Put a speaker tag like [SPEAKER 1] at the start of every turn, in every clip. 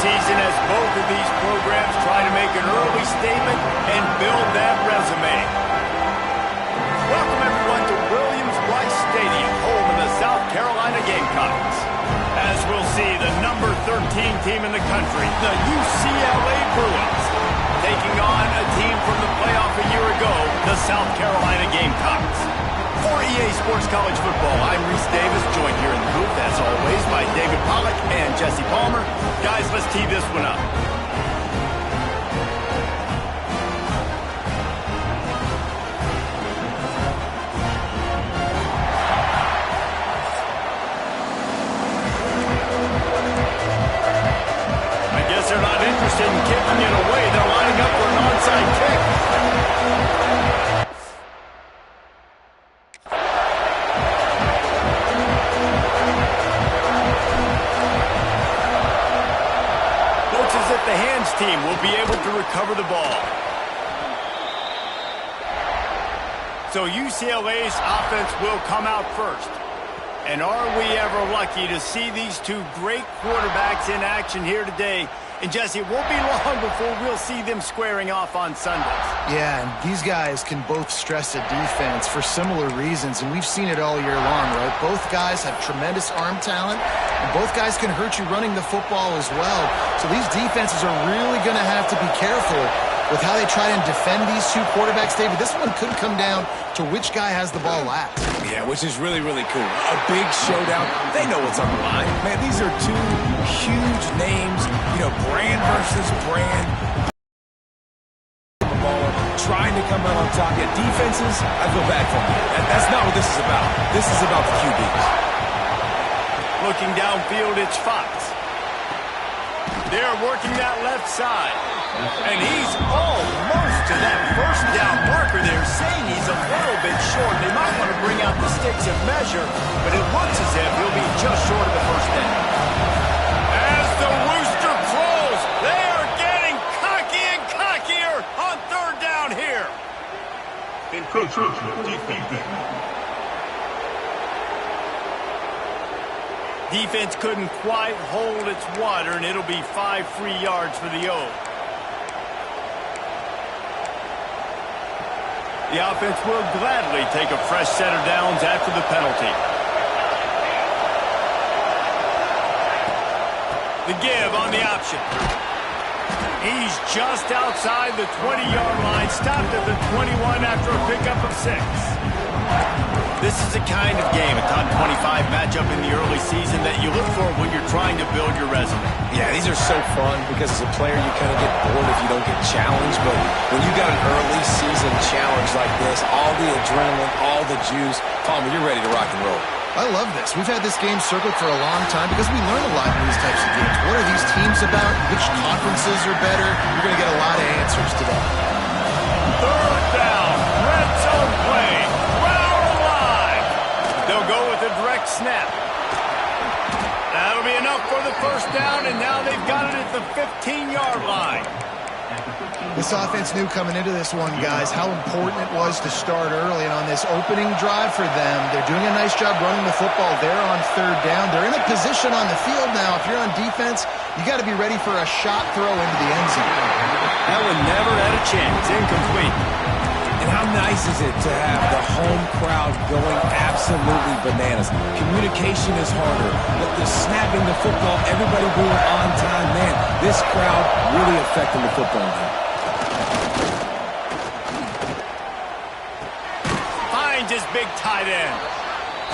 [SPEAKER 1] season as both of these programs try to make an early statement and build that resume. Welcome, everyone, to Williams-Brice Stadium, home of the South Carolina Gamecocks. As we'll see, the number 13 team in the country, the UCLA Bruins, taking on a team from the playoff a year ago, the South Carolina Gamecocks. For EA Sports College Football, I'm Reese Davis, joined here in the booth, as always, by David Pollack and Jesse Palmer. Guys, let's tee this one up. I guess they're not interested in kicking it away. They're lining up for an onside kick. The hands team will be able to recover the ball. So UCLA's offense will come out first. And are we ever lucky to see these two great quarterbacks in action here today? And Jesse, it won't be long before we'll see them squaring off on Sundays.
[SPEAKER 2] Yeah, and these guys can both stress a defense for similar reasons, and we've seen it all year long, right? Both guys have tremendous arm talent, and both guys can hurt you running the football as well. So these defenses are really going to have to be careful with how they try and defend these two quarterbacks, David. This one could come down to which guy has the ball last.
[SPEAKER 3] Yeah, which is really, really cool. A big showdown. They know what's on the line. Man, these are two huge names, brand versus brand. Trying to come out on top. Yeah, defenses, I feel bad for them. That's not what this is about. This is about the QBs.
[SPEAKER 1] Looking downfield, it's Fox. They're working that left side. And he's almost to that first down marker there, saying he's a little bit short. They might want to bring out the sticks and measure, but it looks as if he'll be just short of the first down. As the rooster crows, they are getting cocky and cockier on third down here. Defense couldn't quite hold its water, and it'll be 5 free yards for the O. The offense will gladly take a fresh set of downs after the penalty. The give on the option. He's just outside the 20-yard line, stopped at the 21 after a pickup of 6. This is a kind of game, a top 25 matchup in the early season that you look for when you're trying to build your resume.
[SPEAKER 3] Yeah, these are so fun because as a player you kind of get bored if you don't get challenged, but when you got an early season challenge like this, all the adrenaline, all the juice, Palmer, you're ready to rock and roll.
[SPEAKER 2] I love this. We've had this game circled for a long time because we learn a lot in these types of games. What are these teams about? Which conferences are better? You're going to get a lot of answers today.
[SPEAKER 1] Third down, red zone play. They'll go with a direct snap. That'll be enough for the first down, and now they've got it at the 15-yard line.
[SPEAKER 2] This offense knew coming into this one, guys, how important it was to start early. And on this opening drive for them, they're doing a nice job running the football. They're on third down. They're in a position on the field now. If you're on defense, you got to be ready for a shot throw into the end zone.
[SPEAKER 1] That one never had a chance. Incomplete.
[SPEAKER 3] And how nice is it to have the home crowd going absolutely bananas? Communication is harder, but the snapping the football, everybody being on time, man, this crowd really affecting the football game.
[SPEAKER 1] Finds his big tight end.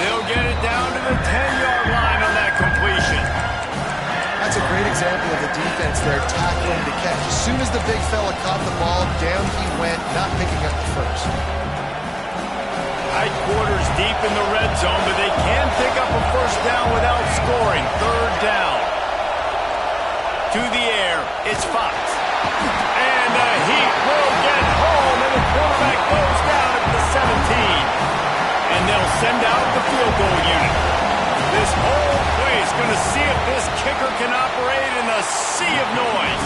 [SPEAKER 1] They'll get it down to the 10-yard line on that completion.
[SPEAKER 2] That's a great example of the defense there, tackling to catch. As soon as the big fella caught the ball, down he went, not picking up the first.
[SPEAKER 1] Tight quarters deep in the red zone, but they can pick up a first down without scoring. Third down. To the air, it's Fox. And the heat will get home, and the quarterback goes down at the 17. And they'll send out the field goal unit. This whole place going to see if this kicker can operate in the sea of noise.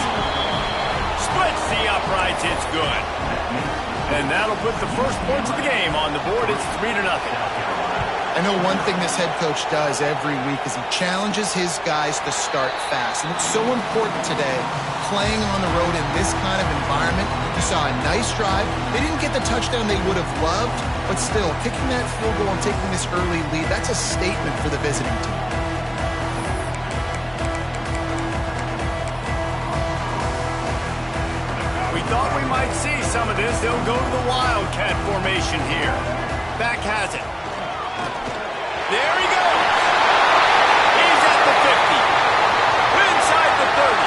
[SPEAKER 1] Splits the uprights, it's good. And that'll put the first points of the game on the board. It's 3-0.
[SPEAKER 2] I know one thing this head coach does every week is he challenges his guys to start fast. And it's so important today, playing on the road in this kind of environment. You saw a nice drive. They didn't get the touchdown they would have loved, but still, kicking that field goal and taking this early lead, that's a statement for the visiting team.
[SPEAKER 1] We thought we might see some of this. They'll go to the Wildcat formation here. Back has it. There he goes. He's at the 50. Inside the 30.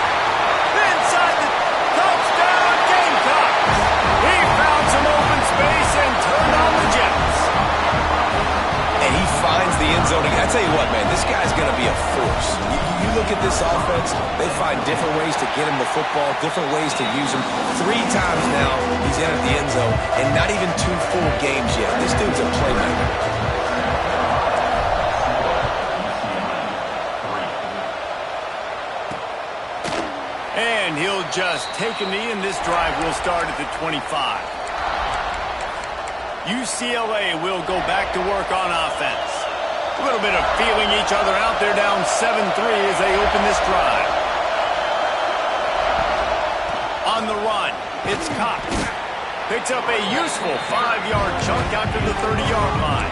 [SPEAKER 1] Inside the touchdown Gamecocks. He found some open space and turned on the Jets.
[SPEAKER 3] And he finds the end zone. I tell you what, man, this guy's going to be a force. You look at this offense, they find different ways to get him the football, different ways to use him. 3 times now he's entered the end zone, and not even 2 full games yet. This dude's a playmaker.
[SPEAKER 1] And he'll just take a knee, and this drive will start at the 25. UCLA will go back to work on offense. A little bit of feeling each other out. They're down 7-3 as they open this drive. On the run, it's Cox. Picks up a useful 5-yard chunk after the 30-yard line.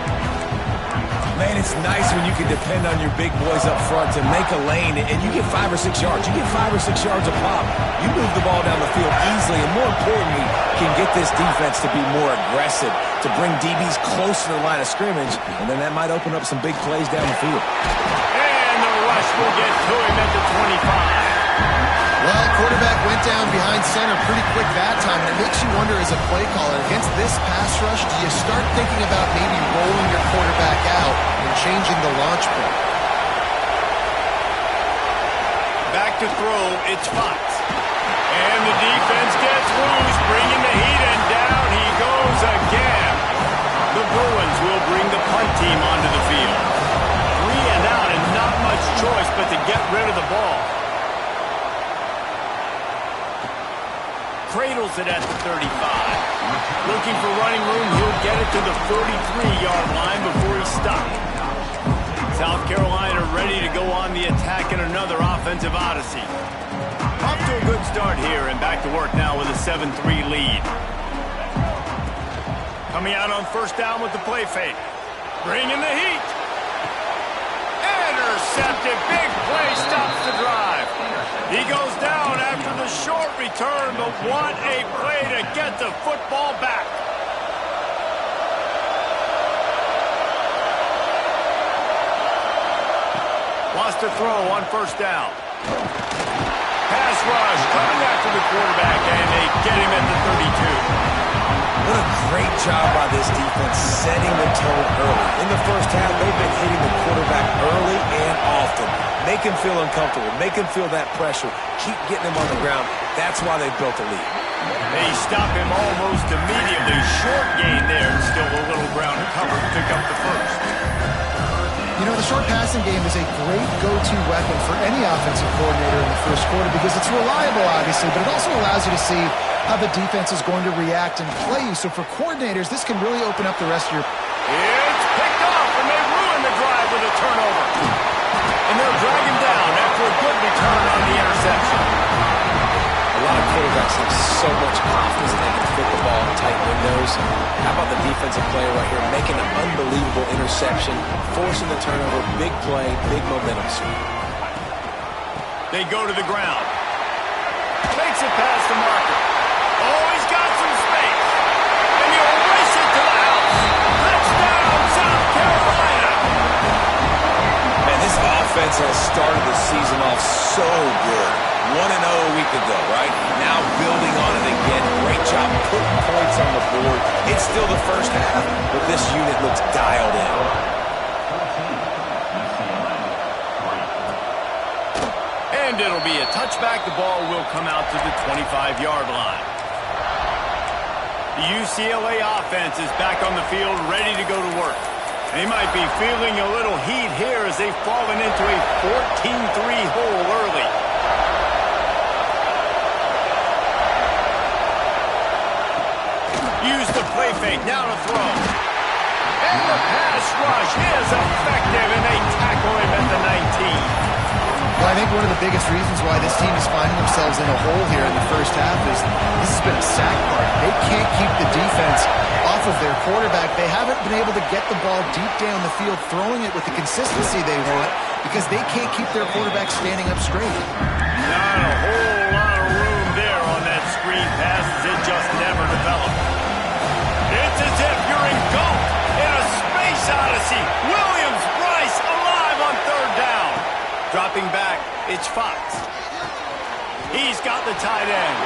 [SPEAKER 3] Man, it's nice when you can depend on your big boys up front to make a lane, and you get 5 or 6 yards. You get 5 or 6 yards a pop. You move the ball down the field easily, and more importantly, can get this defense to be more aggressive, to bring DBs close to the line of scrimmage, and then that might open up some big plays down the field.
[SPEAKER 1] And the rush will get to him at the 25.
[SPEAKER 2] Well, quarterback went down behind center pretty quick that time, and it makes you wonder as a play caller, against this pass rush, do you start thinking about maybe rolling your quarterback out and changing the launch point?
[SPEAKER 1] Back to throw, it's Fox. And the defense gets loose, bringing the heat, and down he goes again. The Bruins will bring the punt team onto the field. 3 and out, and not much choice but to get rid of the ball. Cradles it at the 35. Looking for running room, he'll get it to the 43-yard line before he's stopped. South Carolina ready to go on the attack in another offensive odyssey. Off to a good start here and back to work now with a 7-3 lead. Coming out on first down with the play fake. Bringing the heat. Intercepted. Big play stops the drive. He goes down after the short return, but what a play to get the football back. Wants to throw on first down. Pass rush coming after the quarterback, and they get him at the 32.
[SPEAKER 3] What a great job by this defense setting the tone early. In the first half, they've been hitting the quarterback early and often. Make him feel uncomfortable. Make him feel that pressure. Keep getting him on the ground. That's why they've built a lead.
[SPEAKER 1] They stop him almost immediately. Short gain there, and still a little ground cover to pick up the first.
[SPEAKER 2] You know, the short passing game is a great go-to weapon for any offensive coordinator in the first quarter because it's reliable, obviously, but it also allows you to see how the defense is going to react and play you. So for coordinators, this can really open up the rest of your...
[SPEAKER 1] It's picked off, and they ruin the drive with a turnover. And they'll drag him down after a good return on the interception.
[SPEAKER 3] A lot of quarterbacks have so much confidence that they can fit the ball in tight windows. How about the defensive player right here making an unbelievable interception, forcing the turnover, big play, big momentum swing.
[SPEAKER 1] They go to the ground. Makes it past the marker. Oh, he's got some space. And he'll race it to the house. Touchdown, South Carolina.
[SPEAKER 3] Man, this offense has started the season off so good. 1-0 a week ago, right? Now building on it again. Great job putting points on the board. It's still the first half, but this unit looks dialed in.
[SPEAKER 1] And it'll be a touchback. The ball will come out to the 25-yard line. The UCLA offense is back on the field, ready to go to work. They might be feeling a little heat here as they've fallen into a 14-3 hole early. Use the play fake, now to throw. And the pass rush is
[SPEAKER 2] think one of the biggest reasons why this team is finding themselves in a hole here in the first half is this has been a sack party. They can't keep the defense off of their quarterback. They haven't been able to get the ball deep down the field, throwing it with the consistency they want because they can't keep their quarterback standing up straight.
[SPEAKER 1] Not a whole lot of room there on that screen pass as it just never developed. It's as if you're engulfed in a space odyssey. Williams, Bryce alive on third down. Dropping back, it's Fox. He's got the tight end.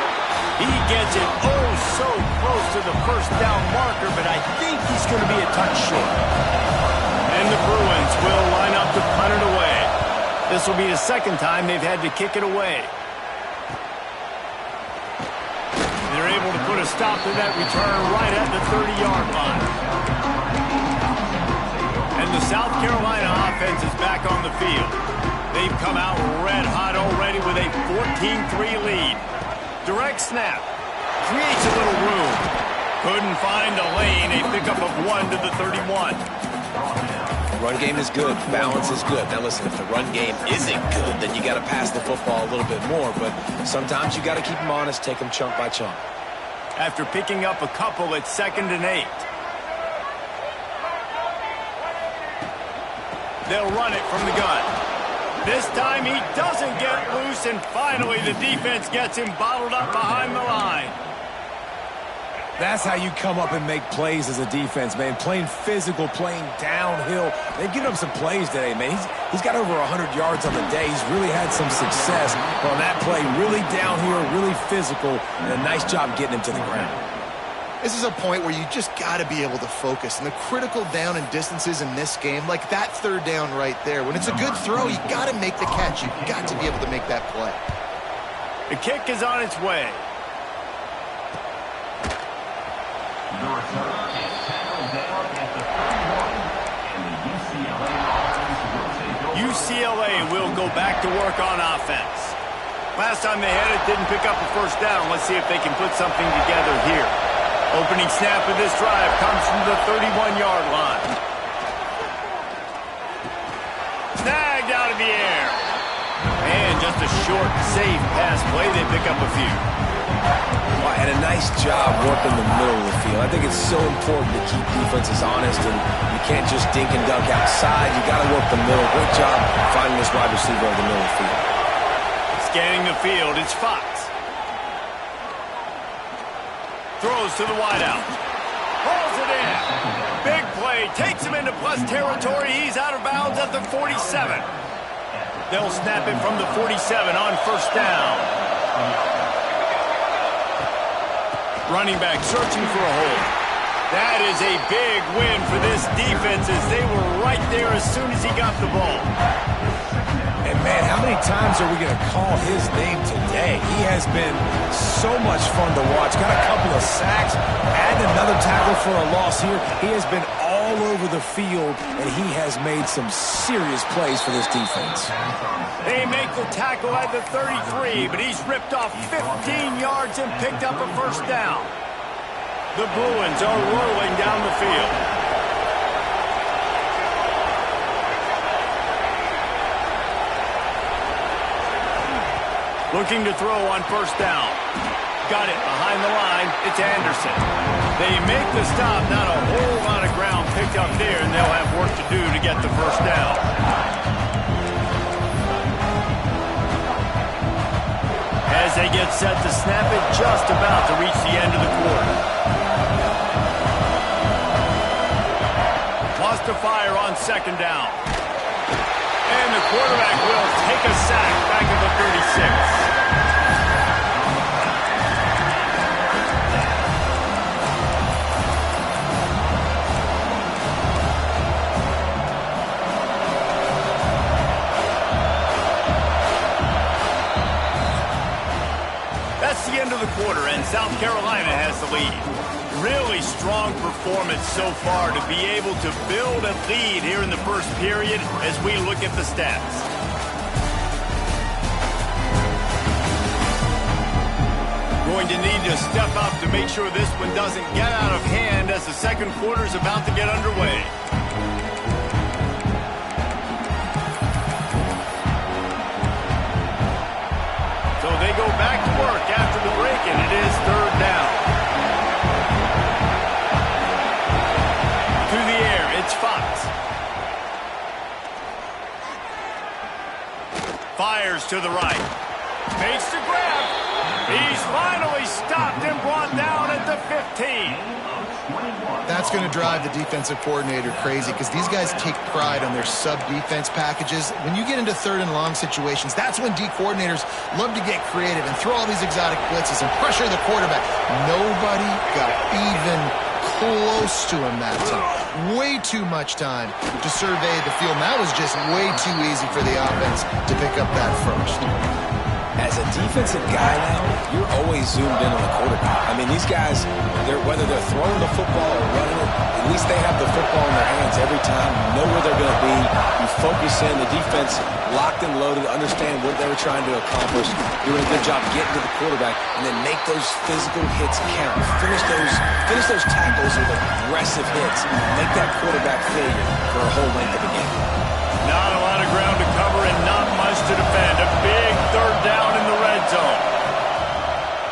[SPEAKER 1] He gets it oh so close to the first down marker, but I think he's going to be a touch short. And the Bruins will line up to punt it away. This will be the second time they've had to kick it away. They're able to put a stop to that return right at the 30-yard line. And the South Carolina offense is back on the field. They've come out red hot already with a 14-3 lead. Direct snap. Creates a little room. Couldn't find a lane. A pickup of 1 to the 31.
[SPEAKER 3] Run game is good. Balance is good. Now listen, if the run game isn't good, then you got to pass the football a little bit more. But sometimes you got to keep them honest, take them chunk by chunk.
[SPEAKER 1] After picking up a couple at 2nd and 8. They'll run it from the gun. This time he doesn't get loose, and finally the defense gets him bottled up behind the line.
[SPEAKER 3] That's how you come up and make plays as a defense, man. Playing physical, playing downhill. They've given him some plays today, man. He's got over 100 yards on the day. He's really had some success on that play. Really downhill, really physical, and a nice job getting him to the ground.
[SPEAKER 2] This is a point where you just got to be able to focus. And the critical down and distances in this game, like that third down right there, when it's a good throw, you got to make the catch. You've got to be able to make that play.
[SPEAKER 1] The kick is on its way. UCLA will go back to work on offense. Last time they had it, didn't pick up a first down. Let's see if they can put something together here. Opening snap of this drive comes from the 31-yard line. Snagged out of the air. And just a short, safe pass play. They pick up a few.
[SPEAKER 3] Well, and a nice job working the middle of the field. I think it's so important to keep defenses honest, and you can't just dink and dunk outside. You got to work the middle. Great job finding this wide receiver in the middle of the field.
[SPEAKER 1] Scanning the field, it's Fox. Throws to the wideout. Pulls it in. Big play. Takes him into plus territory. He's out of bounds at the 47. They'll snap it from the 47 on first down. Running back searching for a hole. That is a big win for this defense as they were right there as soon as he got the ball.
[SPEAKER 3] And, man, how many times are we going to call his name today? He has been so much fun to watch. Got a couple of sacks, add another tackle for a loss here. He has been all over the field, and he has made some serious plays for this defense.
[SPEAKER 1] They make the tackle at the 33, but he's ripped off 15 yards and picked up a first down. The Bruins are rolling down the field. Looking to throw on first down. Got it behind the line. It's Anderson. They make the stop. Not a whole lot of ground picked up there, and they'll have work to do to get the first down. As they get set to snap it, just about to reach the end of the quarter. Lost to fire on second down. And the quarterback will take a sack back at the 36. That's the end of the quarter, and South Carolina has the lead. Really strong performance so far to be able to build a lead here in the first period as we look at the stats. Going to need to step up to make sure this one doesn't get out of hand as the second quarter is about to get underway. receivers to the right. Makes the grab. He's finally stopped and brought down at the 15.
[SPEAKER 2] That's going to drive the defensive coordinator crazy because these guys take pride on their sub-defense packages. When you get into third and long situations, that's when D coordinators love to get creative and throw all these exotic blitzes and pressure the quarterback. Nobody got even close to him that time. Way too much time to survey the field. And that was just way too easy for the offense to pick up that first.
[SPEAKER 3] As a defensive guy now, you're always zoomed in on the quarterback. I mean, these guys, whether they're throwing the football or running it, at least they have the football in their hands every time, know where they're going to be. You focus in, the defense locked and loaded, understand what they were trying to accomplish, doing a good job getting to the quarterback, and then make those physical hits count. Finish those tackles with aggressive hits. Make that quarterback failure for a whole length of the game.
[SPEAKER 1] Not a lot of ground to cover and not much to defend. A big third down in the red zone.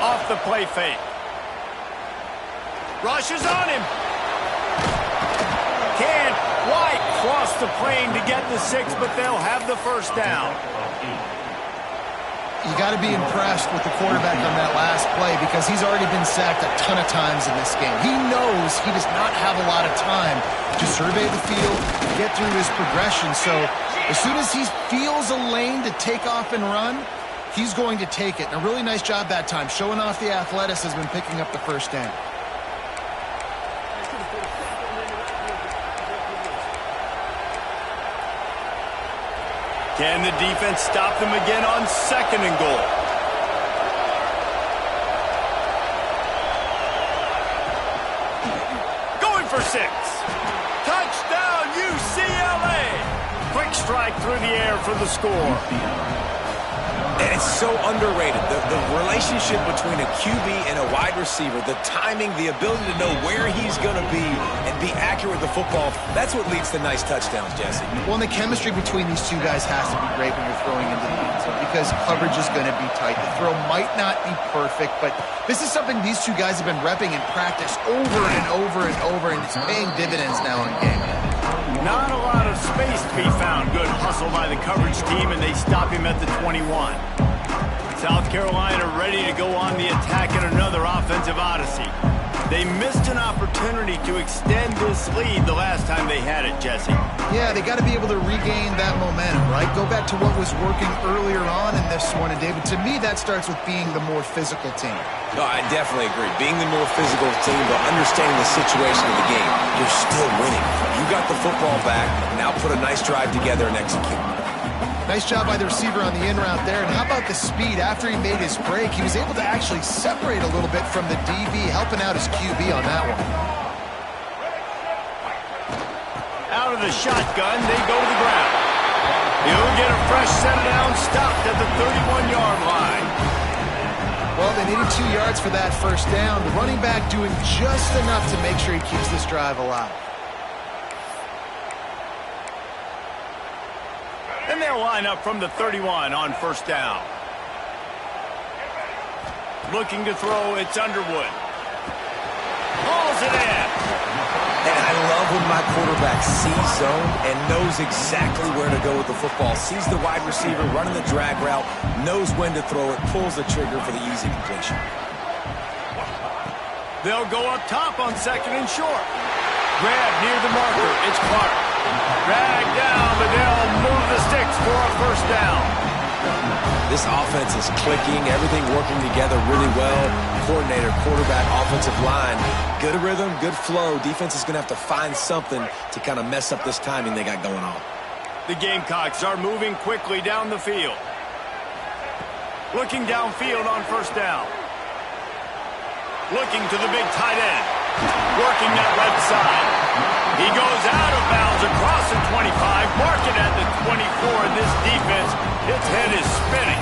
[SPEAKER 1] Off the play fake. Rushes on him. Can't quite cross the plane to get the 6, but they'll have the first down.
[SPEAKER 2] You got to be impressed with the quarterback on that last play because he's already been sacked a ton of times in this game. He knows he does not have a lot of time to survey the field, get through his progression. So as soon as he feels a lane to take off and run, he's going to take it. And a really nice job that time, showing off the athleticism and picking up the first down.
[SPEAKER 1] Can the defense stop them again on 2nd and goal? Going for 6. Touchdown, UCLA! Quick strike through the air for the score.
[SPEAKER 3] And it's so underrated. The relationship between a QB and a wide receiver, the timing, the ability to know where he's going to be and be accurate with the football, that's what leads to nice touchdowns, Jesse.
[SPEAKER 2] Well, and the chemistry between these two guys has to be great when you're throwing into the end zone because coverage is going to be tight. The throw might not be perfect, but this is something these two guys have been repping in practice over and over and over, and it's paying dividends now in game.
[SPEAKER 1] Not a lot of space to be found. Good hustle by the coverage team, and they stop him at the 21. South Carolina ready to go on the attack in another offensive odyssey. They missed an opportunity to extend this lead the last time they had it, Jesse.
[SPEAKER 2] Yeah, they got to be able to regain that momentum, right? Go back to what was working earlier on in this one. And, David, to me, that starts with being the more physical team.
[SPEAKER 3] No, I definitely agree. Being the more physical team, but understanding the situation of the game, you're still winning. You got the football back. Now put a nice drive together and execute.
[SPEAKER 2] Nice job by the receiver on the in route there. And how about the speed? After he made his break, he was able to actually separate a little bit from the DB, helping out his QB on that one.
[SPEAKER 1] Out of the shotgun, they go to the ground. He'll get a fresh set down, stopped at the 31-yard line.
[SPEAKER 2] Well, they needed 2 yards for that first down. The running back doing just enough to make sure he keeps this drive alive.
[SPEAKER 1] And they'll line up from the 31 on first down. Looking to throw, it's Underwood. Hauls it in.
[SPEAKER 3] And I love when my quarterback sees zone and knows exactly where to go with the football. Sees the wide receiver running the drag route, knows when to throw it, pulls the trigger for the easy completion.
[SPEAKER 1] They'll go up top on 2nd and short. Grab near the marker. It's Clark. Drag down, but they'll move the sticks for a first down.
[SPEAKER 3] This offense is clicking, everything working together really well. Coordinator, quarterback, offensive line. Good rhythm, good flow. Defense is going to have to find something to kind of mess up this timing they got going on.
[SPEAKER 1] The Gamecocks are moving quickly down the field. Looking downfield on first down. Looking to the big tight end. Working that left side. He goes out of bounds across the 25, mark it at the 24. This defense, its head is spinning.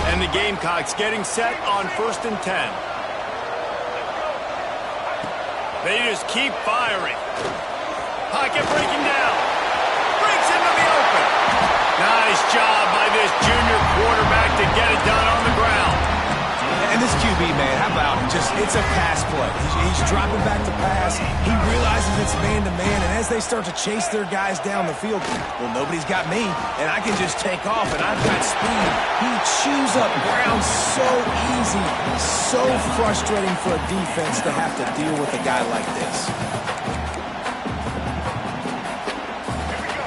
[SPEAKER 1] And the Gamecocks getting set on 1st and 10. They just keep firing. Pocket breaking down. Breaks into the open. Nice job by this junior quarterback to get it done on the ground.
[SPEAKER 3] And this QB, man, how about just It's a pass play. He's dropping back to pass. He realizes it's man-to-man, and as they start to chase their guys down the field, well, nobody's got me, and I can just take off, and I've got speed. He chews up ground so easy. So frustrating for a defense to have to deal with a guy like this.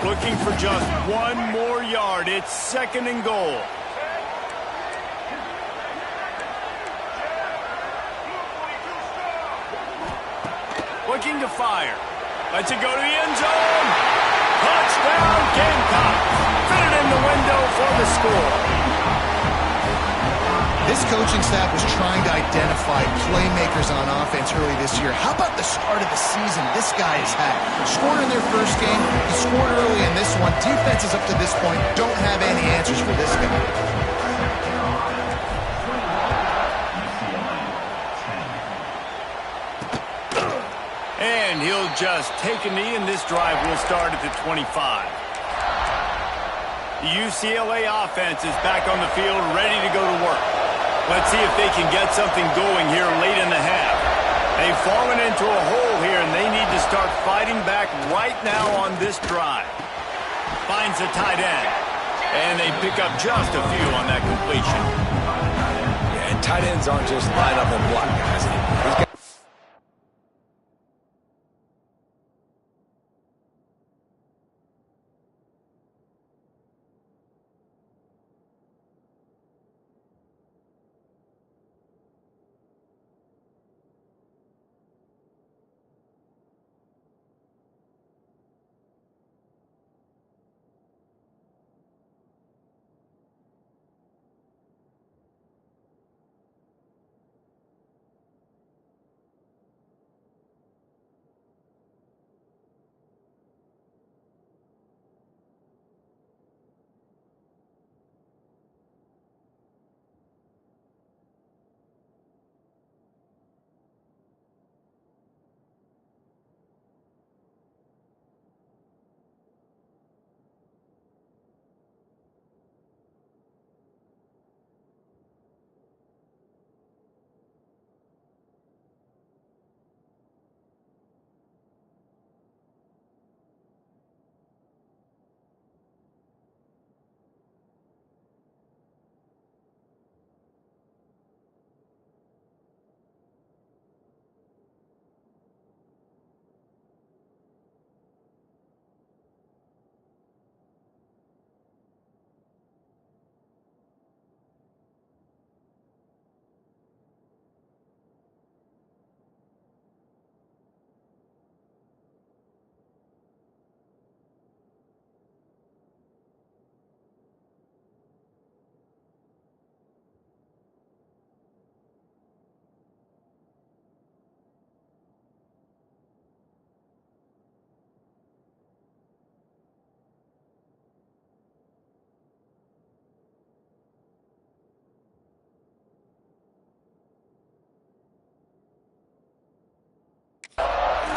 [SPEAKER 1] Looking for just one more yard. It's 2nd and goal. Looking to fire. Lets it go to the end zone. Touchdown, Gamecock. Fit it in the window for the score.
[SPEAKER 2] This coaching staff was trying to identify playmakers on offense early this year. How about the start of the season this guy has had? Scored in their first game. He scored early in this one. Defenses up to this point don't have any answers for this guy.
[SPEAKER 1] And he'll just take a knee, and this drive will start at the 25. The UCLA offense is back on the field, ready to go to work. Let's see if they can get something going here late in the half. They've fallen into a hole here, and they need to start fighting back right now on this drive. Finds the tight end, and they pick up just a few on that completion.
[SPEAKER 3] Yeah, and tight ends aren't just line up and block guys.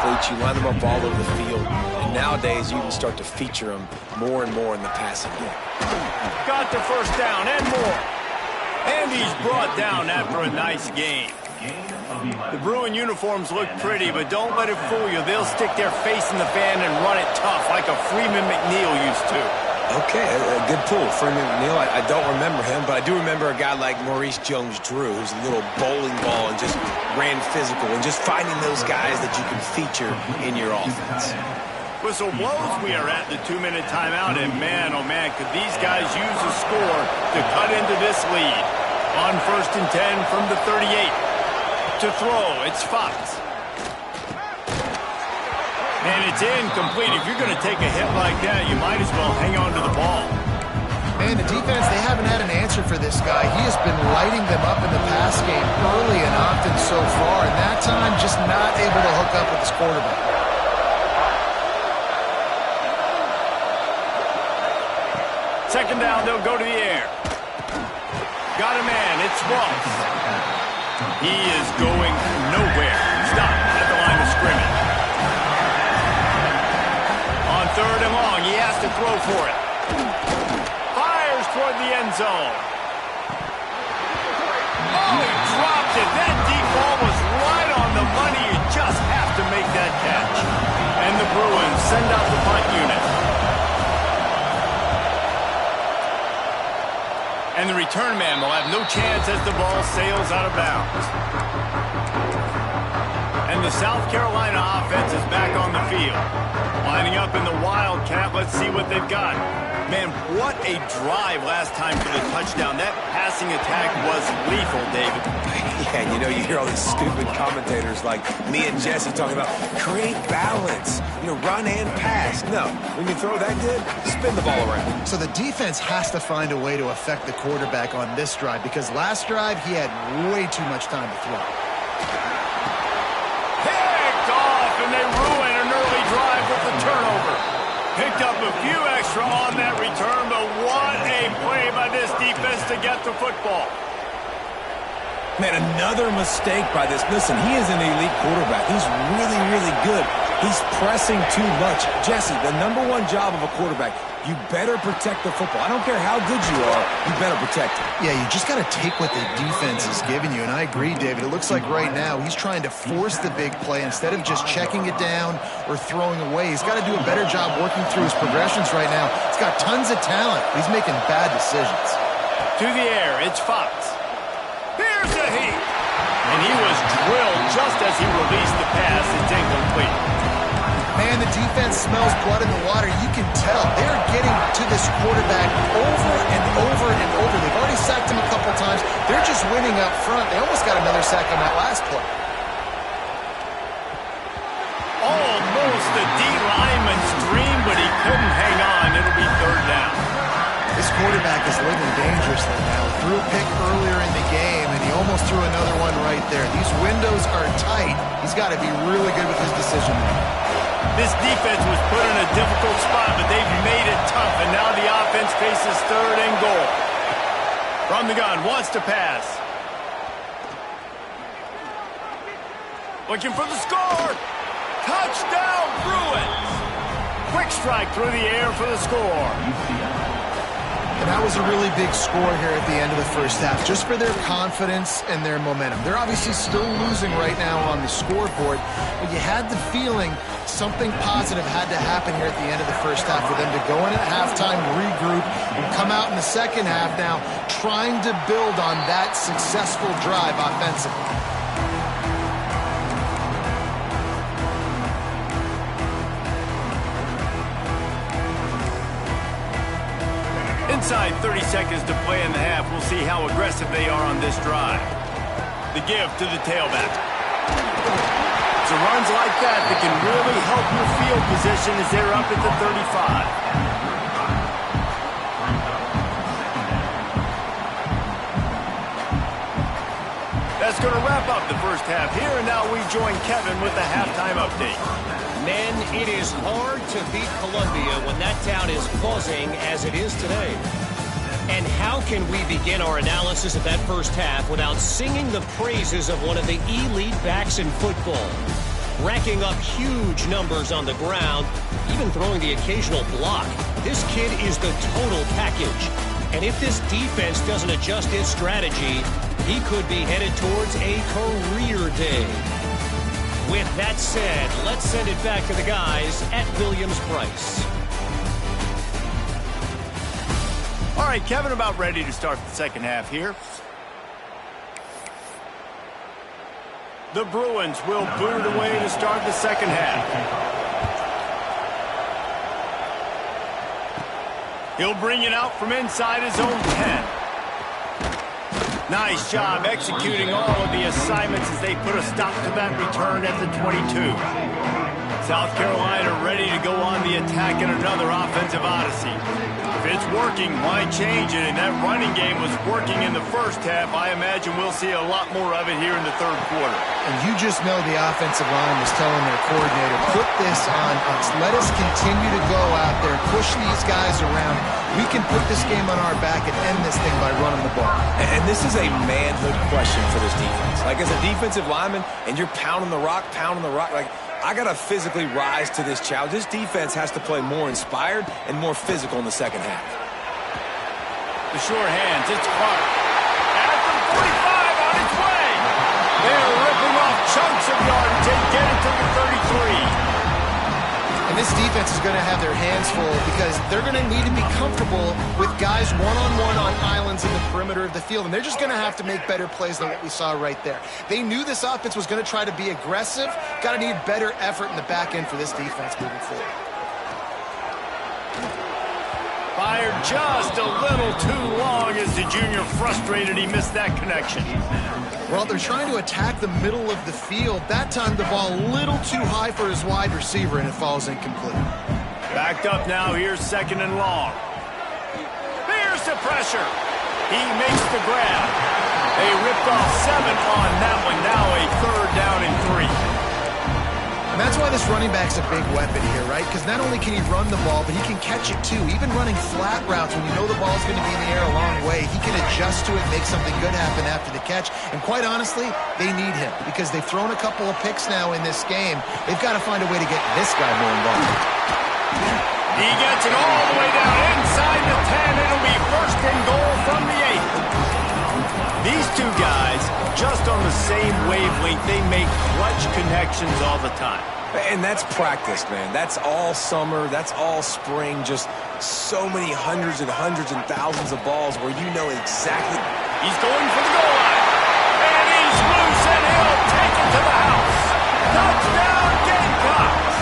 [SPEAKER 3] He's got you line them up all over the field, and nowadays you can start to feature them more and more in the passing game.
[SPEAKER 1] Got the first down and more. And he's brought down after a nice game. The Bruin uniforms look pretty, but don't let it fool you. They'll stick their face in the fan and run it tough like a Freeman McNeil used to.
[SPEAKER 3] Okay, a good pull. Freeman McNeil, I don't remember him, but I do remember a guy like Maurice Jones-Drew, who's a little bowling ball and just ran physical, and just finding those guys that you can feature in your offense.
[SPEAKER 1] Whistle blows. We are at the 2-minute timeout, and man, oh man, could these guys use a score to cut into this lead. On 1st and 10 from the 38. To throw, it's Fox. And it's incomplete. If you're going to take a hit like that, you might as well hang on to the ball.
[SPEAKER 2] Man, the defense, they haven't had an answer for this guy. He has been lighting them up in the pass game early and often so far, and that time just not able to hook up with his quarterback.
[SPEAKER 1] Second down, they'll go to the air. Got a man, it's Ross. He is going nowhere. Stop at the line of scrimmage. On 3rd and long, he has to throw for it. Fires toward the end zone. Oh, he dropped it. That deep ball was catch. And the Bruins send out the punt unit. And the return man will have no chance as the ball sails out of bounds. And the South Carolina offense is back on the field. Lining up in the Wildcat, let's see what they've got. Man, what a drive last time for the touchdown. That passing attack was lethal, David.
[SPEAKER 3] Yeah, you know, you hear all these stupid commentators like me and Jesse talking about create balance, you know, run and pass. No, when you throw that good, spin the ball around.
[SPEAKER 2] So the defense has to find a way to affect the quarterback on this drive because last drive he had way too much time to throw.
[SPEAKER 1] Picked off, and they ruin an early drive with the turnover. Picked up a few extra on that return, but what a play by this defense to get the football.
[SPEAKER 3] Man, another mistake by this. Listen, he is an elite quarterback. He's really, really good. He's pressing too much. Jesse, the #1 job of a quarterback, you better protect the football. I don't care how good you are, you better protect it.
[SPEAKER 2] Yeah, you just got to take what the defense is giving you, and I agree, David. It looks like right now he's trying to force the big play instead of just checking it down or throwing away. He's got to do a better job working through his progressions right now. He's got tons of talent. He's making bad decisions.
[SPEAKER 1] To the air, it's Fox. Here's a heat. And he was drilled just as he released the pass. It's incomplete.
[SPEAKER 2] Man, the defense smells blood in the water. You can tell they're getting to this quarterback over and over and over. They've already sacked him a couple times. They're just winning up front. They almost got another sack on that last play.
[SPEAKER 1] Almost the D-lineman's dream, but he couldn't hang on. It'll be third down.
[SPEAKER 2] This quarterback is living dangerously now. Threw a pick earlier in the game, and he almost threw another one right there. These windows are tight. He's got to be really good with his decision making.
[SPEAKER 1] This defense was put in a difficult spot, but they've made it tough, and now the offense faces third and goal. From the gun, wants to pass. Looking for the score. Touchdown, Bruins. Quick strike through the air for the score.
[SPEAKER 2] And that was a really big score here at the end of the first half, just for their confidence and their momentum. They're obviously still losing right now on the scoreboard, but you had the feeling something positive had to happen here at the end of the first half for them to go in at halftime, regroup, and come out in the second half now trying to build on that successful drive offensively.
[SPEAKER 1] Inside 30 seconds to play in the half. We'll see how aggressive they are on this drive. The give to the tailback. It's runs like that can really help your field position as they're up at the 35. That's going to wrap up the first half here, and now we join Kevin with the halftime update.
[SPEAKER 4] Men, it is hard to beat Columbia when that town is buzzing as it is today. And how can we begin our analysis of that first half without singing the praises of one of the elite backs in football? Racking up huge numbers on the ground, even throwing the occasional block. This kid is the total package. And if this defense doesn't adjust its strategy, he could be headed towards a career day. With that said, let's send it back to the guys at Williams-Brice.
[SPEAKER 1] All right, Kevin, about ready to start the second half here. The Bruins will boot it away to start the second half. He'll bring it out from inside his own 10. Nice job executing all of the assignments as they put a stop to that return at the 22. South Carolina ready to go on the attack in another offensive odyssey. If it's working, why change it? And that running game was working in the first half. I imagine we'll see a lot more of it here in the third quarter.
[SPEAKER 2] And you just know the offensive line was telling their coordinator, put this on us. Let us continue to go out there, push these guys around. We can put this game on our back and end this thing by running the ball.
[SPEAKER 3] And this is a manhood question for this defense. Like, as a defensive lineman, and you're pounding the rock, like, I got to physically rise to this challenge. This defense has to play more inspired and more physical in the second half.
[SPEAKER 1] The short hands, it's Clark. At the 45 on its way. They're ripping off chunks of yardage. They get it to the 33.
[SPEAKER 2] And this defense is going to have their hands full because they're going to need to be comfortable with guys one-on-one on islands in the perimeter of the field. And they're just going to have to make better plays than what we saw right there. They knew this offense was going to try to be aggressive. Got to need better effort in the back end for this defense moving forward.
[SPEAKER 1] Fired just a little too long as the junior frustrated he missed that connection.
[SPEAKER 2] Well, they're trying to attack the middle of the field. That time the ball a little too high for his wide receiver, and it falls incomplete.
[SPEAKER 1] Backed up now, here's 2nd and long. There's the pressure. He makes the grab. They ripped off 7 on that one. Now a 3rd down and 3.
[SPEAKER 2] And that's why this running back's a big weapon here, right? Because not only can he run the ball, but he can catch it too. Even running flat routes when you know the ball's going to be in the air a long way, he can adjust to it, make something good happen after the catch. And quite honestly, they need him because they've thrown a couple of picks now in this game. They've got to find a way to get this guy more involved.
[SPEAKER 1] He gets it all the way down inside the 10. It'll be 1st and goal from the 8. These two guys, just on the same wavelength, they make clutch connections all the time.
[SPEAKER 3] And that's practice, man. That's all summer. That's all spring. Just so many hundreds and thousands of balls where you know exactly.
[SPEAKER 1] He's going for the goal line. And he's loose, and he'll take it to the house. Touchdown, Gamecocks!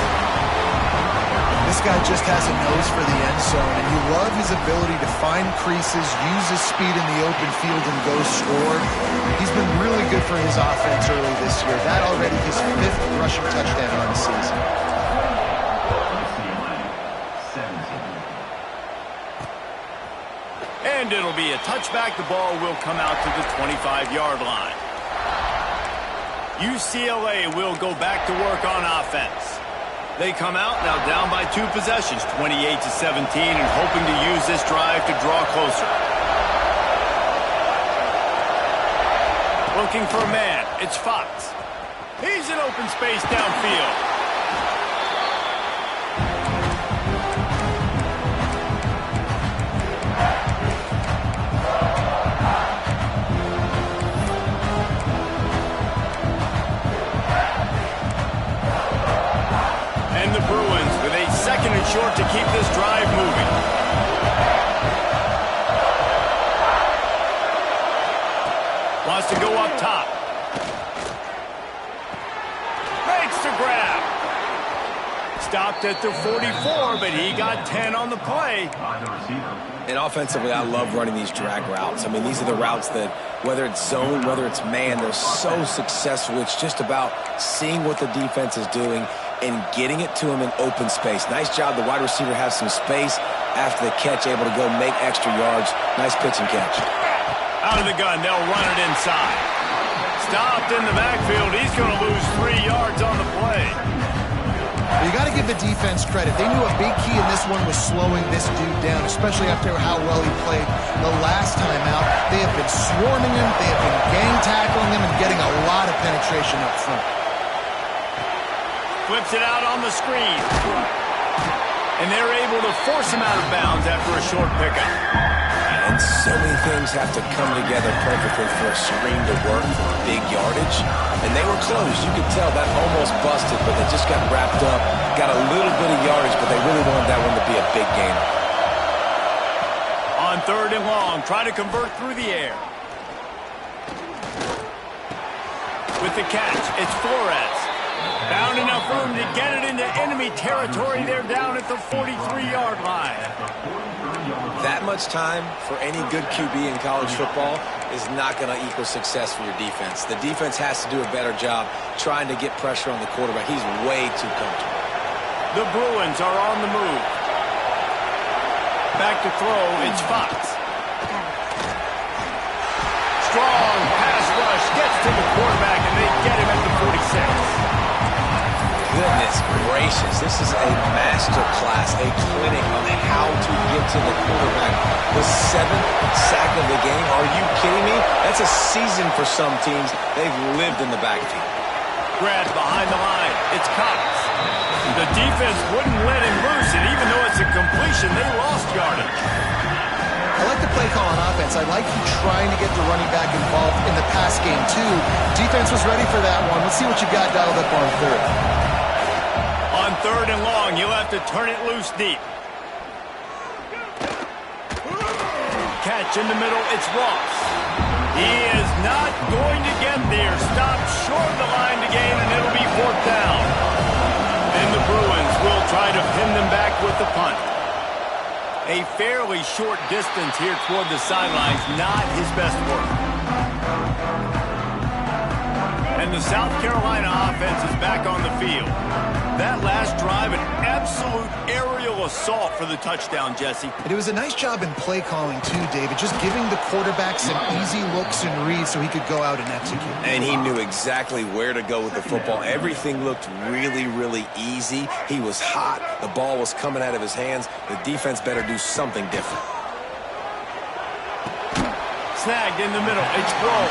[SPEAKER 2] This guy just has a nose for the end zone, and you love his ability to find creases, use his speed in the open field, and go score. He's been really good for his offense early this year. That already his 5th rushing touchdown on the season.
[SPEAKER 1] And it'll be a touchback. The ball will come out to the 25-yard line. UCLA will go back to work on offense. They come out now down by 2 possessions, 28-17, and hoping to use this drive to draw closer. Looking for a man. It's Fox. He's in open space downfield. And the Bruins with a 2nd and short to keep this drive moving. Wants to go up top. Makes the grab. Stopped at the 44, but he got 10 on the play.
[SPEAKER 3] And offensively, I love running these drag routes. I mean, these are the routes that, whether it's zone, whether it's man, they're so successful. It's just about seeing what the defense is doing and getting it to him in open space. Nice job. The wide receiver has some space after the catch, able to go make extra yards. Nice pitch and catch.
[SPEAKER 1] Out of the gun, they'll run it inside. Stopped in the backfield. He's going to lose 3 yards on the play.
[SPEAKER 2] You got to give the defense credit. They knew a big key in this one was slowing this dude down, especially after how well he played the last time out. They have been swarming him, they have been gang tackling him, and getting a lot of penetration up front.
[SPEAKER 1] Flips it out on the screen. And they're able to force him out of bounds after a short pickup.
[SPEAKER 3] And so many things have to come together perfectly for a screen to work for big yardage. And they were close. You could tell that almost busted, but they just got wrapped up, got a little bit of yardage, but they really wanted that one to be a big gainer.
[SPEAKER 1] On 3rd and long, try to convert through the air. With the catch, it's Flores. Found enough room to get it into enemy territory. They're down at the 43-yard line.
[SPEAKER 3] That much time for any good QB in college football is not going to equal success for your defense. The defense has to do a better job trying to get pressure on the quarterback. He's way too comfortable.
[SPEAKER 1] The Bruins are on the move. Back to throw, it's Fox. Strong pass rush gets to the quarterback, and they get him at the 46.
[SPEAKER 3] Goodness gracious, this is a master class, a clinic on how to get to the quarterback. The 7th sack of the game, are you kidding me? That's a season for some teams. They've lived in the backfield.
[SPEAKER 1] Grab behind the line, it's Cox. The defense wouldn't let him loose, and even though it's a completion, they lost yardage.
[SPEAKER 2] I like the play call on offense. I like you trying to get the running back involved in the pass game, too. Defense was ready for that one. Let's see what you got dialed up on 3rd.
[SPEAKER 1] On 3rd and long. He'll have to turn it loose deep. Catch in the middle. It's Ross. He is not going to get there. Stopped short of the line to gain, and it'll be 4th down. And the Bruins will try to pin them back with the punt. A fairly short distance here toward the sidelines. Not his best work. And the South Carolina offense is back on the field. That last drive, an absolute aerial assault for the touchdown, Jesse.
[SPEAKER 2] And it was a nice job in play calling, too, David. Just giving the quarterback some easy looks and reads so he could go out and execute.
[SPEAKER 3] And he knew exactly where to go with the football. Everything looked really, really easy. He was hot. The ball was coming out of his hands. The defense better do something different.
[SPEAKER 1] Snagged in the middle. It's Roll.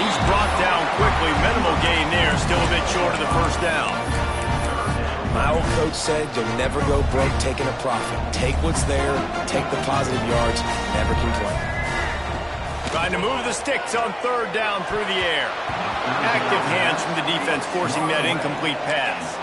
[SPEAKER 1] He's brought down quickly. Minimal gain there. Still a bit short of the 1st down.
[SPEAKER 3] My old coach said you'll never go broke taking a profit. Take what's there, take the positive yards, never complain.
[SPEAKER 1] Trying to move the sticks on 3rd down through the air. Active hands from the defense forcing that incomplete pass.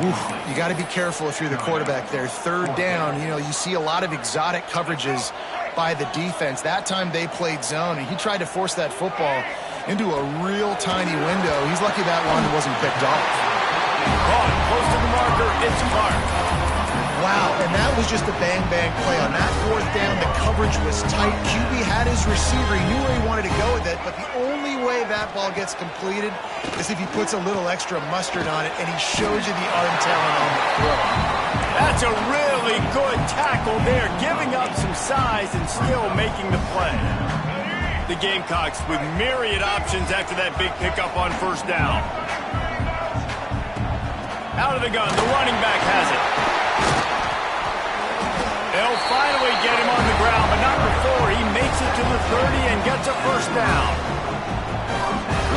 [SPEAKER 2] Oof, you got to be careful if you're the quarterback there. 3rd down, you see a lot of exotic coverages by the defense. That time they played zone, and he tried to force that football into a real tiny window. He's lucky that one wasn't picked off.
[SPEAKER 1] Caught close to the marker, it's Clark.
[SPEAKER 2] Wow, and that was just a bang-bang play. On that 4th down, the coverage was tight. QB had his receiver. He knew where he wanted to go with it, but the only way that ball gets completed is if he puts a little extra mustard on it, and he shows you the arm talent on the throw.
[SPEAKER 1] That's a really good tackle there, giving up some size and still making the play. The Gamecocks with myriad options after that big pickup on 1st down. Out of the gun, the running back has it. They'll finally get him on the ground, but not before he makes it to the 30 and gets a 1st down.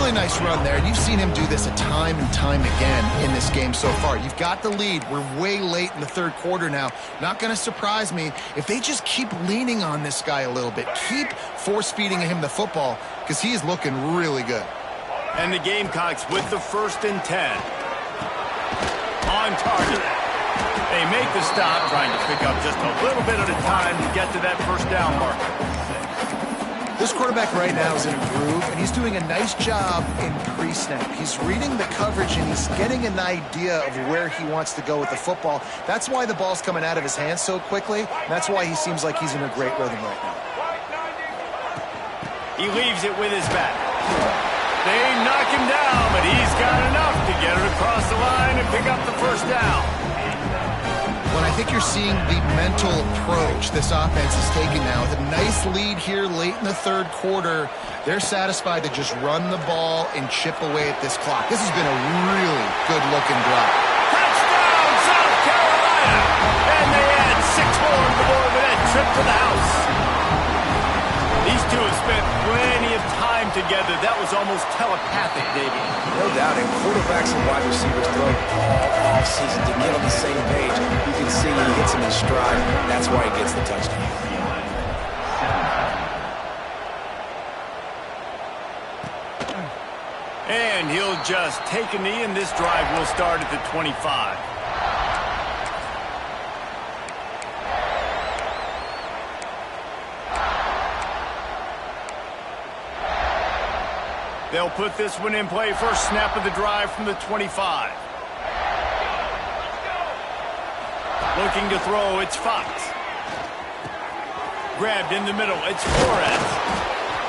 [SPEAKER 2] Really nice run there. You've seen him do this a time and time again in this game so far. You've got the lead. We're way late in the 3rd quarter now. Not going to surprise me if they just keep leaning on this guy a little bit. Keep force-feeding him the football because he is looking really good.
[SPEAKER 1] And the Gamecocks with the 1st and 10. On target. They make the stop, trying to pick up just a little bit at a time to get to that 1st down marker.
[SPEAKER 2] This quarterback right now is in a groove, and he's doing a nice job in pre-snap. He's reading the coverage, and he's getting an idea of where he wants to go with the football. That's why the ball's coming out of his hands so quickly. That's why he seems like he's in a great rhythm right now.
[SPEAKER 1] He leaves it with his back. They knock him down, but he's got enough to get it across the line and pick up the 1st down.
[SPEAKER 2] Well, I think you're seeing the mental approach this offense is taking now. With a nice lead here late in the 3rd quarter, they're satisfied to just run the ball and chip away at this clock. This has been a really good-looking drive.
[SPEAKER 1] Touchdown, South Carolina! And they add 6 more on the board with that trip to the house. These two have spent plenty of time together. That was almost telepathic, David.
[SPEAKER 3] No doubt, and quarterbacks and wide receivers throw all offseason to get on the same page. You can see he hits him in stride. That's why he gets the touchdown.
[SPEAKER 1] And he'll just take a knee, and this drive will start at the 25. They'll put this one in play. First snap of the drive from the 25. Looking to throw, it's Fox. Grabbed in the middle, it's Flores.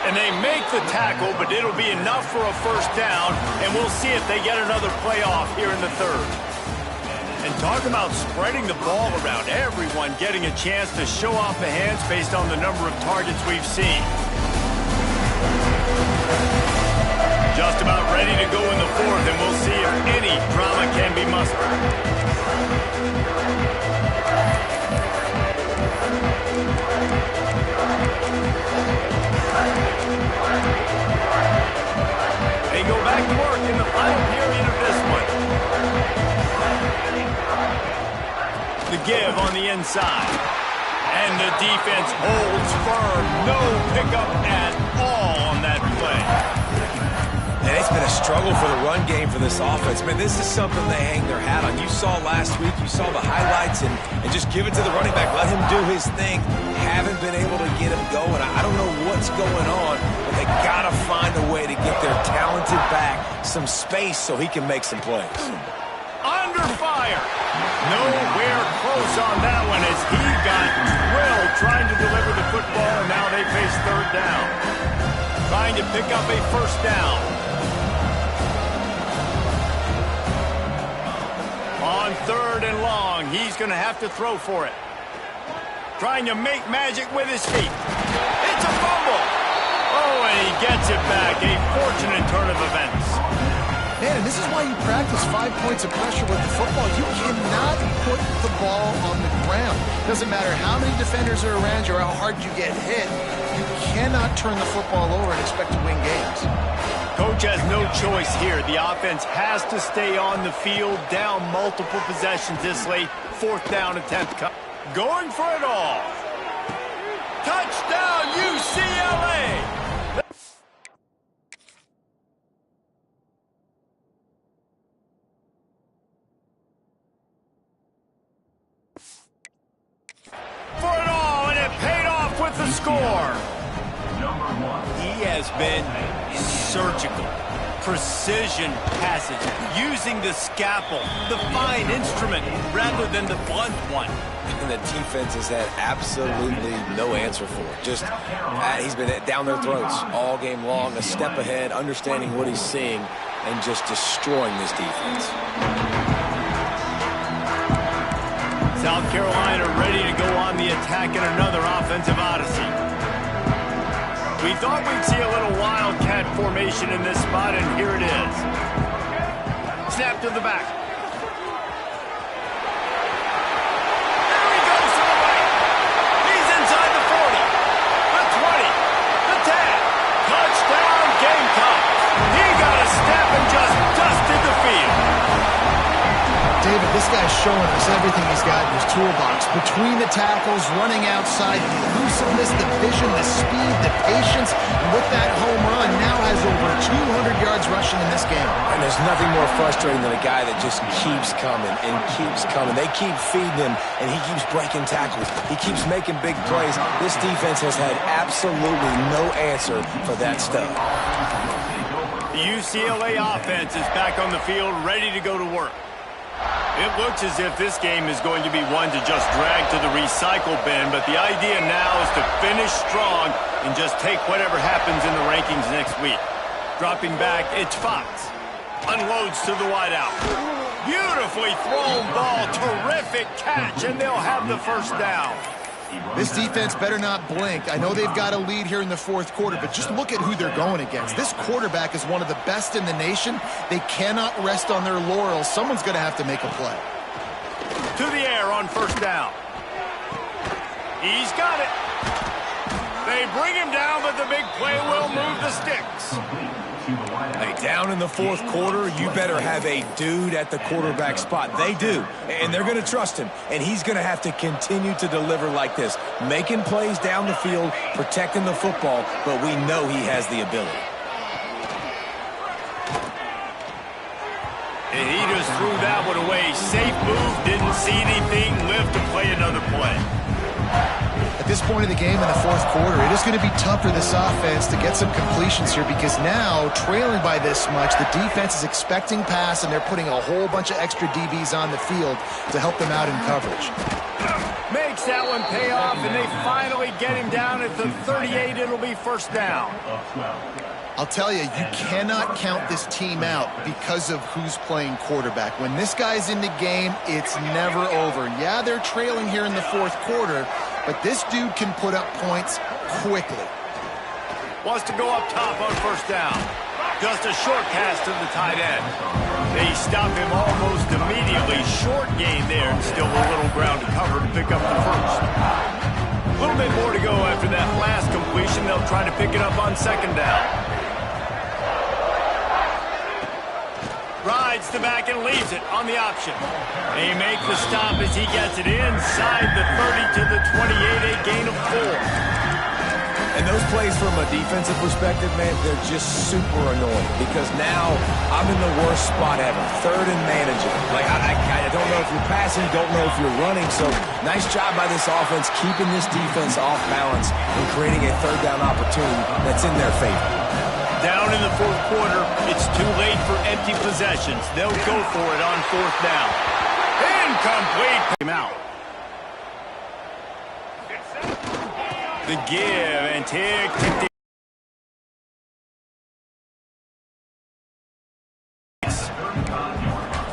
[SPEAKER 1] And they make the tackle, but it'll be enough for a 1st down, and we'll see if they get another playoff here in the 3rd. And talk about spreading the ball around. Everyone getting a chance to show off the hands based on the number of targets we've seen. Just about ready to go in the 4th, and we'll see if any drama can be mustered. They go back to work in the final period of this one. The give on the inside. And the defense holds firm. No pickup at all on that play.
[SPEAKER 3] And it's been a struggle for the run game for this offense. Man, this is something they hang their hat on. You saw last week, you saw the highlights, and just give it to the running back. Let him do his thing. Haven't been able to get him going. I don't know what's going on, but they got to find a way to get their talented back some space so he can make some plays.
[SPEAKER 1] Under fire. Nowhere close on that one as he got drilled trying to deliver the football, and now they face third down. Trying to pick up a first down. On third and long, he's going to have to throw for it. Trying to make magic with his feet. It's a fumble. Oh, and he gets it back. A fortunate turn of events.
[SPEAKER 2] Man, and this is why you practice 5 points of pressure with the football. You cannot put the ball on the ground. Doesn't matter how many defenders are around you or how hard you get hit. You cannot turn the football over and expect to win games.
[SPEAKER 1] Coach has no choice here. The offense has to stay on the field, down multiple possessions this late. Fourth down attempt. Going for it all. Touchdown, UCLA! For it all, and it paid off with the score. He has been surgical. Precision passes, using the scalpel, the fine instrument, rather than the blunt one.
[SPEAKER 3] And the defense has had absolutely no answer for it. Just, he's been down their throats all game long, a step ahead, understanding what he's seeing, and just destroying this defense.
[SPEAKER 1] South Carolina ready to go on the attack in another offensive odyssey. We thought we'd see a little wildcat formation in this spot, and here it is. Snap to the back. There he goes to the right. He's inside the 40, the 20, the 10. Touchdown, Gamecocks. He got a step and just dusted the field.
[SPEAKER 2] David, this guy's showing us everything he's got in his toolbox. Between the tackles, running outside, the elusiveness, the vision, the speed, the patience. And with that home run, now has over 200 yards rushing in this game.
[SPEAKER 3] And there's nothing more frustrating than a guy that just keeps coming and keeps coming. They keep feeding him, and he keeps breaking tackles. He keeps making big plays. This defense has had absolutely no answer for that stuff.
[SPEAKER 1] The UCLA offense is back on the field, ready to go to work. It looks as if this game is going to be one to just drag to the recycle bin, but the idea now is to finish strong and just take whatever happens in the rankings next week. Dropping back, it's Fox. Unloads to the wideout. Beautifully thrown ball, terrific catch, and they'll have the first down.
[SPEAKER 2] This defense better not blink. I know they've got a lead here in the fourth quarter, but just look at who they're going against. This quarterback is one of the best in the nation. They cannot rest on their laurels. Someone's going to have to make a play.
[SPEAKER 1] To the air on first down. He's got it. They bring him down, but the big play will move the sticks.
[SPEAKER 3] Hey, down in the fourth quarter, you better have a dude at the quarterback spot. They do, and they're going to trust him, and he's going to have to continue to deliver like this, making plays down the field, protecting the football, but we know he has the ability.
[SPEAKER 1] And he just threw that one away. Safe move, didn't see anything, lived to play another play.
[SPEAKER 2] At this point in the game in the fourth quarter, it is going to be tough for this offense to get some completions here because now, trailing by this much, the defense is expecting pass, and they're putting a whole bunch of extra DBs on the field to help them out in coverage.
[SPEAKER 1] Makes that one pay off, and they finally get him down at the 38. It'll be first down.
[SPEAKER 2] I'll tell you, you cannot count this team out because of who's playing quarterback. When this guy's in the game, it's never over. Yeah, they're trailing here in the fourth quarter, but this dude can put up points quickly.
[SPEAKER 1] Wants to go up top on first down. Just a short pass to the tight end. They stop him almost immediately. Short gain there, and still a little ground to cover to pick up the first. A little bit more to go after that last completion. They'll try to pick it up on second down. Rides the back and leaves it on the option. They make the stop as he gets it inside the 30 to the 28, a gain of 4.
[SPEAKER 3] And those plays from a defensive perspective, man, they're just super annoying because now I'm in the worst spot ever. Third and manageable. Like, I don't know if you're passing, don't know if you're running. So nice job by this offense keeping this defense off balance and creating a third down opportunity that's in their favor.
[SPEAKER 1] Down in the fourth quarter, it's too late for empty possessions. They'll go for it on fourth down. Incomplete. Him out. The give and take to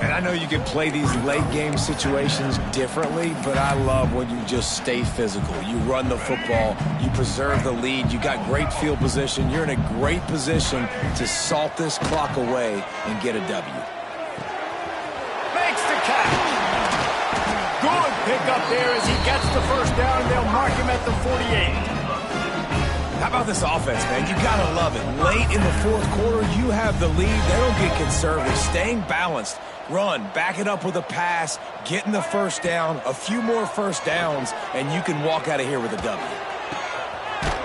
[SPEAKER 3] And I know you can play these late game situations differently, but I love when you just stay physical. You run the football, you preserve the lead, you got great field position, you're in a great position to salt this clock away and get a W.
[SPEAKER 1] makes the catch. Good pick up there as he gets the first down, and they'll mark him at the 48.
[SPEAKER 3] How about this offense, man? You gotta love it. Late in the fourth quarter, you have the lead. They don't get conservative. Staying balanced. Run, back it up with a pass, getting the first down, a few more first downs, and you can walk out of here with a W.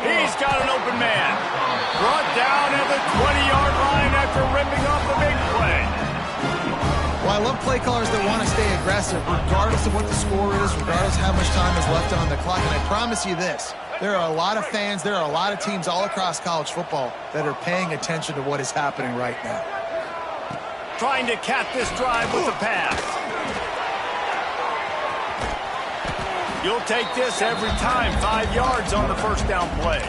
[SPEAKER 1] He's got an open man. Brought down at the 20-yard line after ripping off the big play.
[SPEAKER 2] Well, I love play callers that want to stay aggressive, regardless of what the score is, regardless of how much time is left on the clock. And I promise you this, there are a lot of fans, there are a lot of teams all across college football that are paying attention to what is happening right now.
[SPEAKER 1] Trying to cap this drive with the pass. You'll take this every time. 5 yards on the first down play.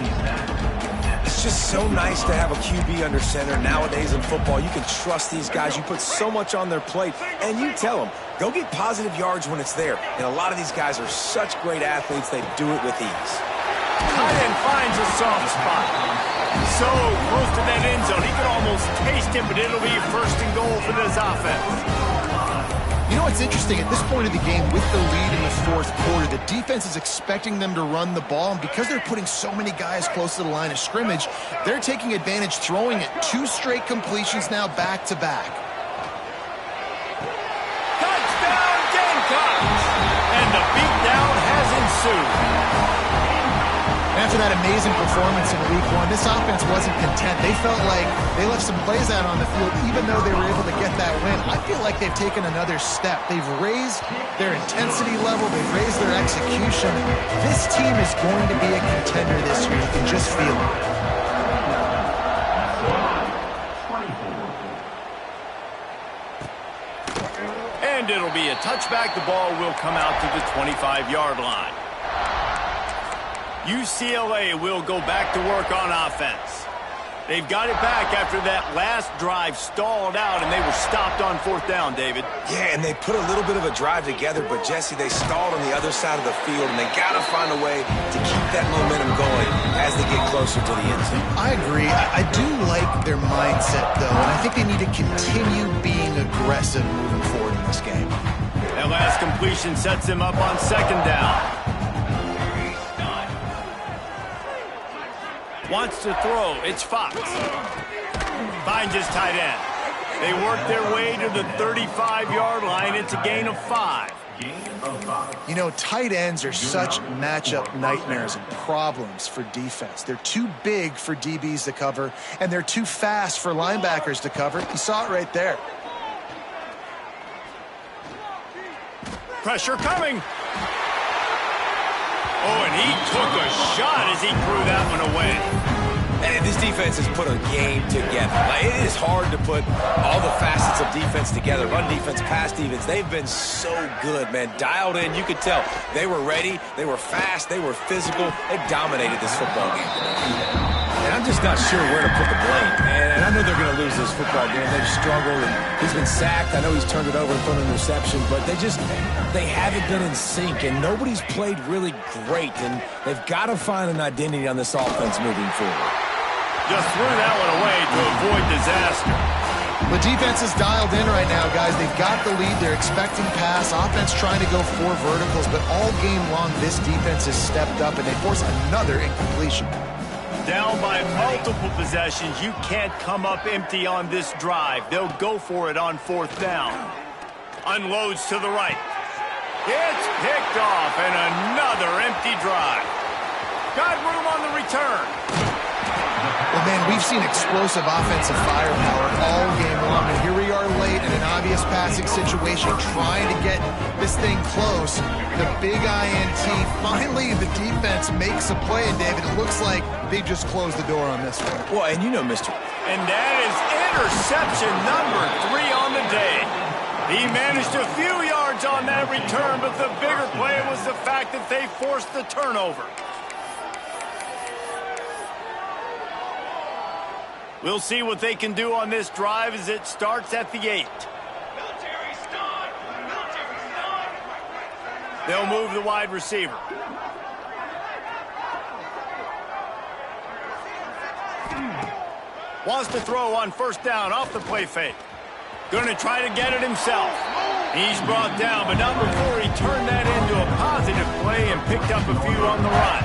[SPEAKER 3] It's just so nice to have a QB under center nowadays in football. You can trust these guys. You put so much on their plate, and you tell them, go get positive yards when it's there. And a lot of these guys are such great athletes, they do it with ease.
[SPEAKER 1] Tight end finds a soft spot. So close to that end zone. He can almost taste it, but it'll be first and goal for this offense.
[SPEAKER 2] You know what's interesting? At this point of the game, with the lead in the fourth quarter, the defense is expecting them to run the ball, and because they're putting so many guys close to the line of scrimmage, they're taking advantage, throwing it 2 straight completions now back-to-back.
[SPEAKER 1] Touchdown, Gamecocks! And the beatdown has ensued.
[SPEAKER 2] After that amazing performance in Week 1, this offense wasn't content. They felt like they left some plays out on the field, even though they were able to get that win. I feel like they've taken another step. They've raised their intensity level. They've raised their execution. This team is going to be a contender this year. You can just feel it.
[SPEAKER 1] And it'll be a touchback. The ball will come out to the 25-yard line. UCLA will go back to work on offense. They've got it back after that last drive stalled out, and they were stopped on fourth down, David.
[SPEAKER 3] Yeah, and they put a little bit of a drive together, but, Jesse, they stalled on the other side of the field, and they got to find a way to keep that momentum going as they get closer to the end zone.
[SPEAKER 2] I agree. I do like their mindset, though, and I think they need to continue being aggressive moving forward in this game.
[SPEAKER 1] That last completion sets him up on second down. Wants to throw. It's Fox. Finds his tight end. They work their way to the 35-yard line. It's a gain of 5.
[SPEAKER 2] You know, tight ends are such matchup nightmares and problems for defense. They're too big for DBs to cover, and they're too fast for linebackers to cover. You saw it right there.
[SPEAKER 1] Pressure coming. Oh, and he took a shot as he threw that one away.
[SPEAKER 3] And this defense has put a game together. Like, it is hard to put all the facets of defense together. Run defense, pass defense. They've been so good, man. Dialed in. You could tell they were ready. They were fast. They were physical. They dominated this football game. And I'm just not sure where to put the blame. And I know they're going to lose this football game. They've struggled. And he's been sacked. I know he's turned it over and thrown an interception. But they haven't been in sync. And nobody's played really great. And they've got to find an identity on this offense moving forward.
[SPEAKER 1] Just threw that one away to avoid disaster.
[SPEAKER 2] The defense is dialed in right now, guys. They've got the lead. They're expecting pass. Offense trying to go 4 verticals. But all game long, this defense has stepped up, and they force another incompletion.
[SPEAKER 1] Down by multiple possessions. You can't come up empty on this drive. They'll go for it on fourth down. Unloads to the right. It's picked off, and another empty drive. Got room on the return. return.
[SPEAKER 2] Well, man, we've seen explosive offensive firepower all game long, and here we are late in an obvious passing situation trying to get this thing close. The big INT, finally the defense makes a play, and David, it looks like they just closed the door on this one.
[SPEAKER 3] Well, and you know, Mr.
[SPEAKER 1] And that is interception number 3 on the day. He managed a few yards on that return, but the bigger play was the fact that they forced the turnover. We'll see what they can do on this drive as it starts at the 8. They'll move the wide receiver. Wants to throw on first down off the play fake. Going to try to get it himself. He's brought down, but not before he turned that into a positive play and picked up a few on the run.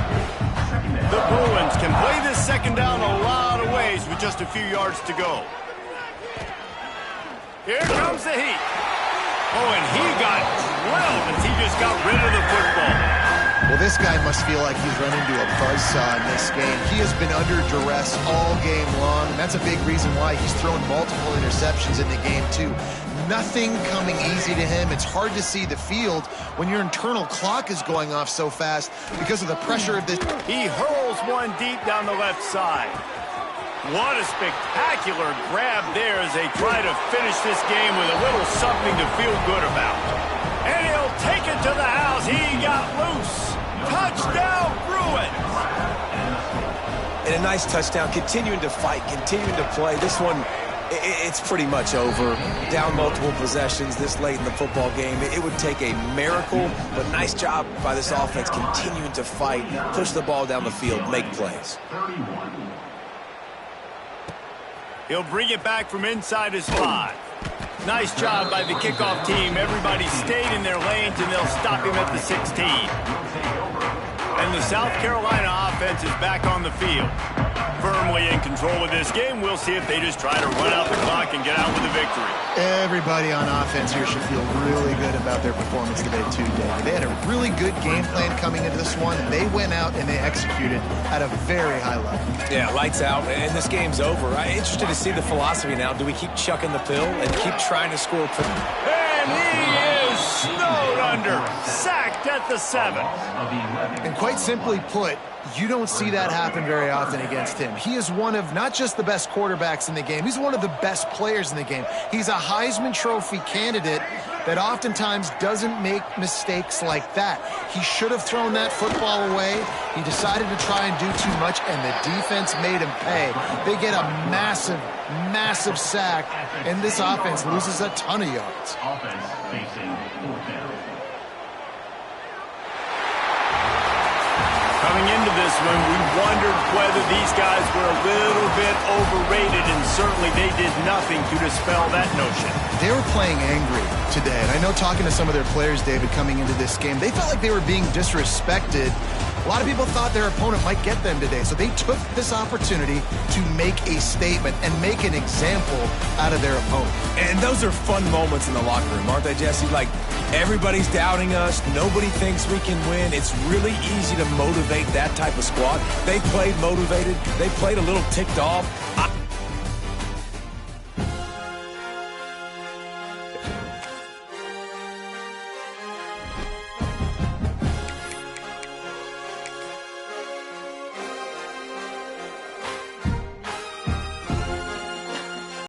[SPEAKER 1] The Bruins can play this second down a lot of ways with just a few yards to go. Here comes the heat. Oh, and he got drilled as he just got rid of the football.
[SPEAKER 2] Well, this guy must feel like he's run into a buzzsaw in this game. He has been under duress all game long, and that's a big reason why he's thrown multiple interceptions in the game, too. Nothing coming easy to him. It's hard to see the field when your internal clock is going off so fast because of the pressure of this.
[SPEAKER 1] He hurls one deep down the left side. What a spectacular grab there as they try to finish this game with a little something to feel good about. And he'll take it to the house. He got loose. Touchdown, Bruins.
[SPEAKER 3] And a nice touchdown, continuing to fight, continuing to play. This one, it's pretty much over. Down multiple possessions this late in the football game. It would take a miracle, but nice job by this offense continuing to fight, push the ball down the field, make plays.
[SPEAKER 1] He'll bring it back from inside his 5. Nice job by the kickoff team. Everybody stayed in their lanes, and they'll stop him at the 16. And the South Carolina offense is back on the field. Firmly in control of this game. We'll see if they just try to run out the clock and get out with a victory.
[SPEAKER 2] Everybody on offense here should feel really good about their performance today, too, David. They had a really good game plan coming into this one, and they went out and they executed at a very high level.
[SPEAKER 3] Yeah, lights out, and this game's over. I'm interested to see the philosophy now. Do we keep chucking the pill and keep trying to score?
[SPEAKER 1] And he is snowed under, sacked at the 7.
[SPEAKER 2] And quite simply put, you don't see that happen very often against him. He is one of not just the best quarterbacks in the game, he's one of the best players in the game. He's a Heisman Trophy candidate that oftentimes doesn't make mistakes like that. He should have thrown that football away. He decided to try and do too much, and the defense made him pay. They get a massive, massive sack, and this offense loses a ton of yards.
[SPEAKER 5] Offense facing 4th down.
[SPEAKER 1] Coming into this one, we wondered whether these guys were a little bit overrated, and certainly they did nothing to dispel that notion.
[SPEAKER 2] They were playing angry today, and I know talking to some of their players, David, coming into this game, they felt like they were being disrespected. A lot of people thought their opponent might get them today, so they took this opportunity to make a statement and make an example out of their opponent.
[SPEAKER 3] And those are fun moments in the locker room, aren't they, Jesse? Like, everybody's doubting us. Nobody thinks we can win. It's really easy to motivate that type of squad. They played motivated. They played a little ticked off.